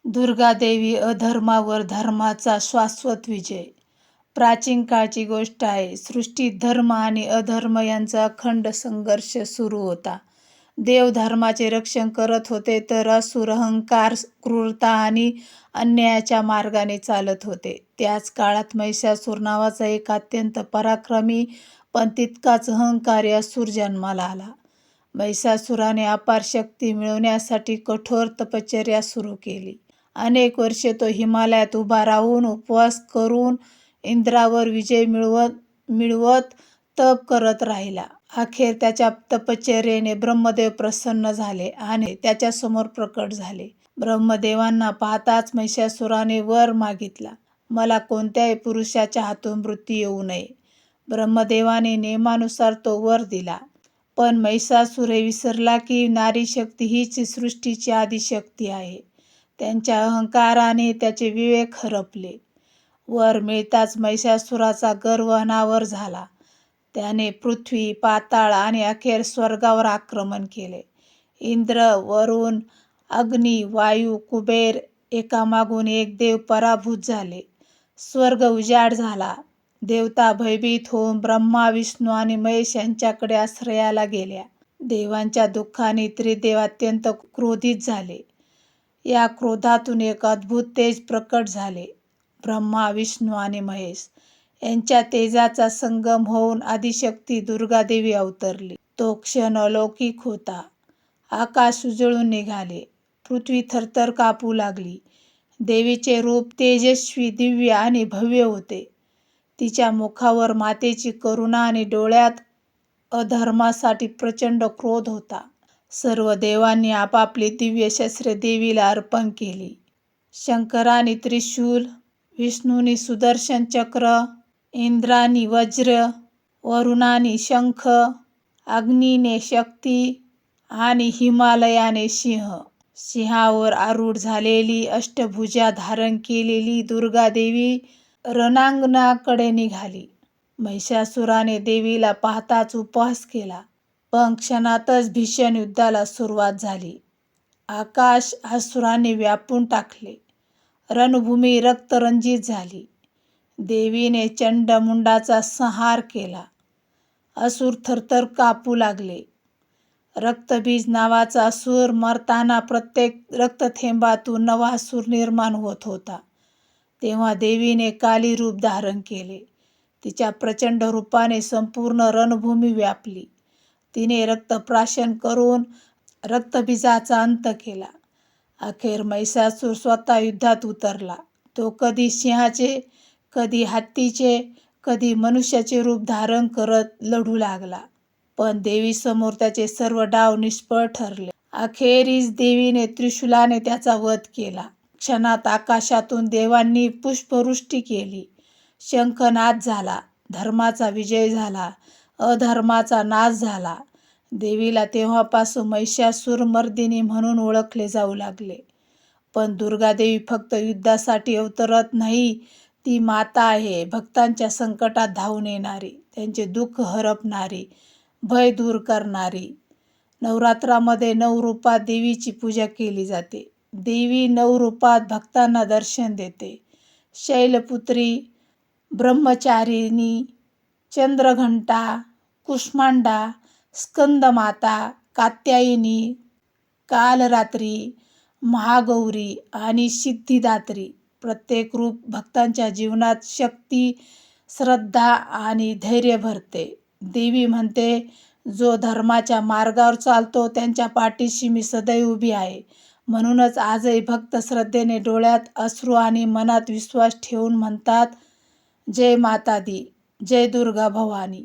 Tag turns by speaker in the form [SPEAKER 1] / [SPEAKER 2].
[SPEAKER 1] दुर्गादेवी अधर्मावर धर्माचा शाश्वत विजय. प्राचीन काळची गोष्ट आहे. सृष्टीत धर्म आणि अधर्म यांचा अखंड संघर्ष सुरू होता. देव धर्माचे रक्षण करत होते तर असुर अहंकार, क्रूरता आणि अन्यायाच्या मार्गाने चालत होते. त्याच काळात महिषासूर नावाचा एक अत्यंत पराक्रमी पण तितकाच अहंकारी असुर जन्माला आला. महिषासुराने अपार शक्ती मिळवण्यासाठी कठोर तपश्चर्या सुरू केली. अनेक वर्षे तो हिमालयात उभा राहून उपवास करून इंद्रावर विजय मिळवत तप करत राहिला. अखेर त्याच्या तपश्चर्येने ब्रह्मदेव प्रसन्न झाले आणि त्याच्यासमोर प्रकट झाले. ब्रह्मदेवांना पाहताच महिषासुराने वर मागितला, मला कोणत्याही पुरुषाच्या हातून मृत्यू येऊ नये. ब्रह्मदेवाने नियमानुसार तो वर दिला. पण महिषासूर हे विसरला की नारी शक्ती हीच सृष्टीची आदिशक्ती आहे. त्यांच्या अहंकाराने त्याचे विवेक हरपले. वर मिळताच महिषासुराचा गर्व अनावर झाला. त्याने पृथ्वी, पाताळ आणि अखेर स्वर्गावर आक्रमण केले. इंद्र, वरुण, अग्नी, वायू, कुबेर एकामागून एक देव पराभूत झाले. स्वर्ग उजाड झाला. देवता भयभीत होऊन ब्रह्मा, विष्णू आणि महेश यांच्याकडे आश्रयाला गेल्या. देवांच्या दुःखाने त्रिदेव अत्यंत क्रोधित झाले. या क्रोधातून एक अद्भुत तेज प्रकट झाले. ब्रह्मा, विष्णू आणि महेश यांच्या तेजाचा संगम होऊन आदिशक्ती दुर्गादेवी अवतरली. तो क्षण अलौकिक होता. आकाश उजळून निघाले. पृथ्वी थरथर कापू लागली. देवीचे रूप तेजस्वी, दिव्य आणि भव्य होते. तिच्या मुखावर मातेची करुणा आणि डोळ्यात अधर्मासाठी प्रचंड क्रोध होता. सर्व देवांनी आपापली दिव्य शस्त्रे देवीला अर्पण केली. शंकराने त्रिशूल, विष्णूने सुदर्शन चक्र, इंद्राने वज्र, वरुणाने शंख, अग्नीने शक्ती आणि हिमालयाने सिंह. सिंहावर आरूढ झालेली, अष्टभुजा धारण केलेली दुर्गादेवी रणांगणाकडे निघाली. महिषासुराने देवीला पाहताच उपवास केला. पण क्षणातच भीषण युद्धाला सुरुवात झाली. आकाश असुराने व्यापून टाकले. रणभूमी रक्तरंजित झाली. देवीने चंडमुंडाचा संहार केला. असुर थरथर कापू लागले. रक्तबीज नावाचा असुर मरताना प्रत्येक रक्तथेंबातून नवा असुर निर्माण होत होता. तेव्हा देवीने काली रूप धारण केले. तिच्या प्रचंड रूपाने संपूर्ण रणभूमी व्यापली. तिने रक्तप्राशन करून रक्तबीजाचा अंत केला. अखेर महिषासूर स्वतः युद्धात उतरला. तो कधी सिंहाचे, कधी हत्तीचे, कधी मनुष्याचे रूप धारण करत लढू लागला. पण देवीसमोर त्याचे सर्व डाव निष्फळ ठरले. अखेरीस देवीने त्रिशूलाने त्याचा वध केला. क्षणात आकाशातून देवांनी पुष्पवृष्टी केली. शंखनाद झाला. धर्माचा विजय झाला. अधर्माचा नाश झाला. देवीला तेव्हापासून महिषासूर मर्दिनी म्हणून ओळखले जाऊ लागले. पण दुर्गादेवी फक्त युद्धासाठी अवतरत नाही, ती माता आहे. भक्तांच्या संकटात धावून येणारी, त्यांचे दुःख हरपणारी, भय दूर करणारी. नवरात्रामध्ये 9 रूपात देवीची पूजा केली जाते. देवी 9 रूपात भक्तांना दर्शन देते. शैलपुत्री, ब्रह्मचारिणी, चंद्रघंटा, कुष्मांडा, स्कंदमाता, कात्यायनी, कालरात्री, महागौरी आणि सिद्धिदात्री. प्रत्येक रूप भक्तांच्या जीवनात शक्ती, श्रद्धा आणि धैर्य भरते. देवी म्हणते, जो धर्माच्या मार्गावर चालतो त्यांच्या पाठीशी मी सदैव उभी आहे. म्हणूनच आजही भक्त श्रद्धेने डोळ्यात अश्रू आणि मनात विश्वास ठेवून म्हणतात, जय माता दी, जय दुर्गा भवानी.